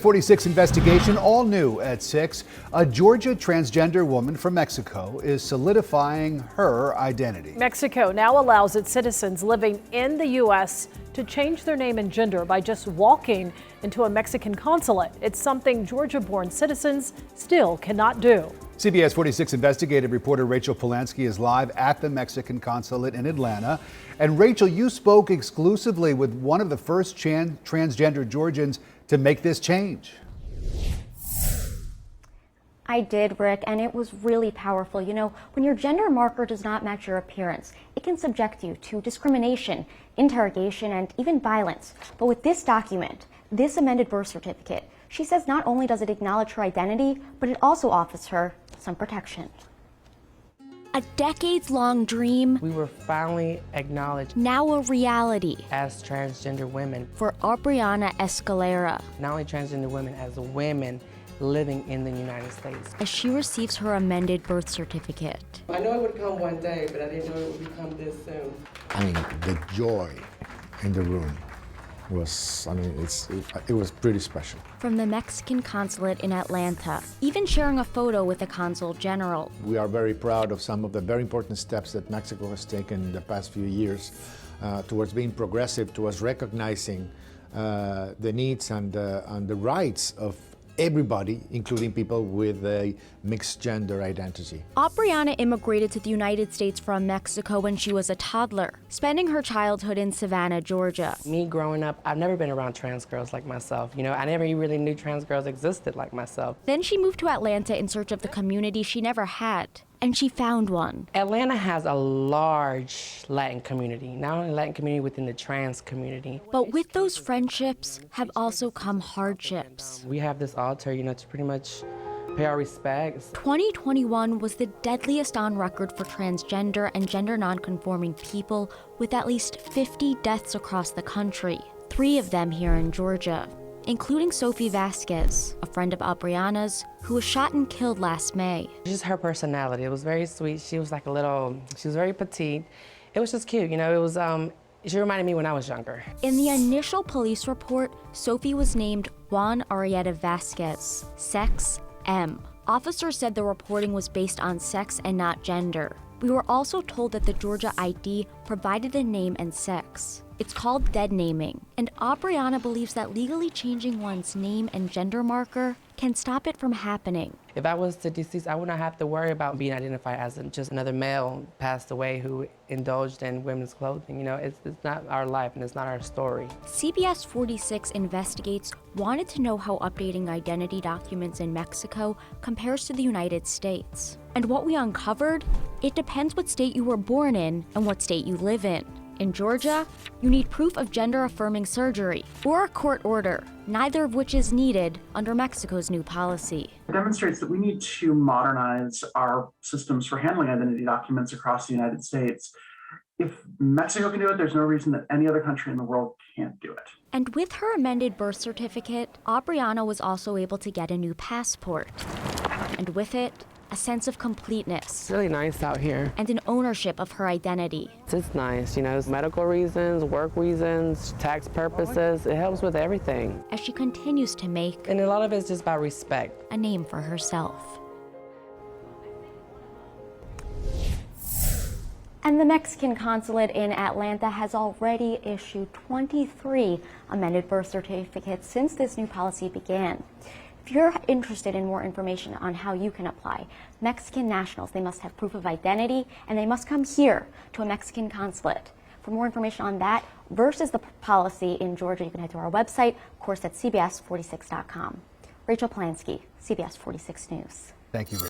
46 investigation, all new at 6. A Georgia transgender woman from Mexico is solidifying her identity. Mexico now allows its citizens living in the U.S. to change their name and gender by just walking into a Mexican consulate. It's something Georgia-born citizens still cannot do. CBS 46 investigative reporter Rachel Polanski is live at the Mexican consulate in Atlanta. And Rachel, you spoke exclusively with one of the first transgender Georgians to make this change. I did, Rick, and it was really powerful. You know, when your gender marker does not match your appearance, it can subject you to discrimination, interrogation, and even violence. But with this document, this amended birth certificate, she says not only does it acknowledge her identity, but it also offers her some protection. A decades-long dream, we were finally acknowledged now a reality as transgender women. For Aubriana Escalera, Not only transgender women, as women living in the United States. as she receives her amended birth certificate. I know it would come one day, but I didn't know it would become this soon. I mean, the joy in the room was, it was pretty special. From the Mexican consulate in Atlanta, even sharing a photo with the consul general. We are very proud of some of the very important steps that Mexico has taken in the past few years towards being progressive, towards recognizing the needs and the rights of everybody, including people with a mixed gender identity. Aubriana immigrated to the United States from Mexico when she was a toddler, spending her childhood in Savannah, Georgia. Me growing up, I've never been around trans girls like myself. You know, I never really knew trans girls existed like myself. Then she moved to Atlanta in search of the community she never had, and she found one. Atlanta has a large Latin community, not only Latin community within the trans community. But with those friendships have also come hardships. We have this altar, you know, to pretty much pay our respects. 2021 was the deadliest on record for transgender and gender nonconforming people, with at least 50 deaths across the country, 3 of them here in Georgia, including Sophie Vasquez, a friend of Aubriana's, who was shot and killed last May. Just her personality, it was very sweet. She was like she was very petite. It was just cute, you know, it was, she reminded me when I was younger. In the initial police report, Sophie was named Juan Arrieta Vasquez, sex M. Officers said the reporting was based on sex and not gender. We were also told that the Georgia ID provided a name and sex. It's called dead naming, and Aubriana believes that legally changing one's name and gender marker can stop it from happening. If I was to decease, I would not have to worry about being identified as just another male passed away who indulged in women's clothing. You know, it's not our life and it's not our story. CBS 46 Investigates wanted to know how updating identity documents in Mexico compares to the United States. And what we uncovered, it depends what state you were born in and what state you live in. In Georgia, you need proof of gender-affirming surgery or a court order, neither of which is needed under Mexico's new policy. It demonstrates that we need to modernize our systems for handling identity documents across the United States. If Mexico can do it, there's no reason that any other country in the world can't do it. And with her amended birth certificate, Aubriana was also able to get a new passport. And with it, a sense of completeness. It's really nice out here. And an ownership of her identity. It's nice, you know, it's medical reasons, work reasons, tax purposes. It helps with everything. As she continues to make And a lot of it's just about respect. a name for herself. And the Mexican consulate in Atlanta has already issued 23 amended birth certificates since this new policy began. If you're interested in more information on how you can apply, Mexican nationals, they must have proof of identity and they must come here to a Mexican consulate. For more information on that versus the policy in Georgia, you can head to our website, of course, at cbs46.com. Rachel Polanski, CBS 46 News. Thank you, Rachel.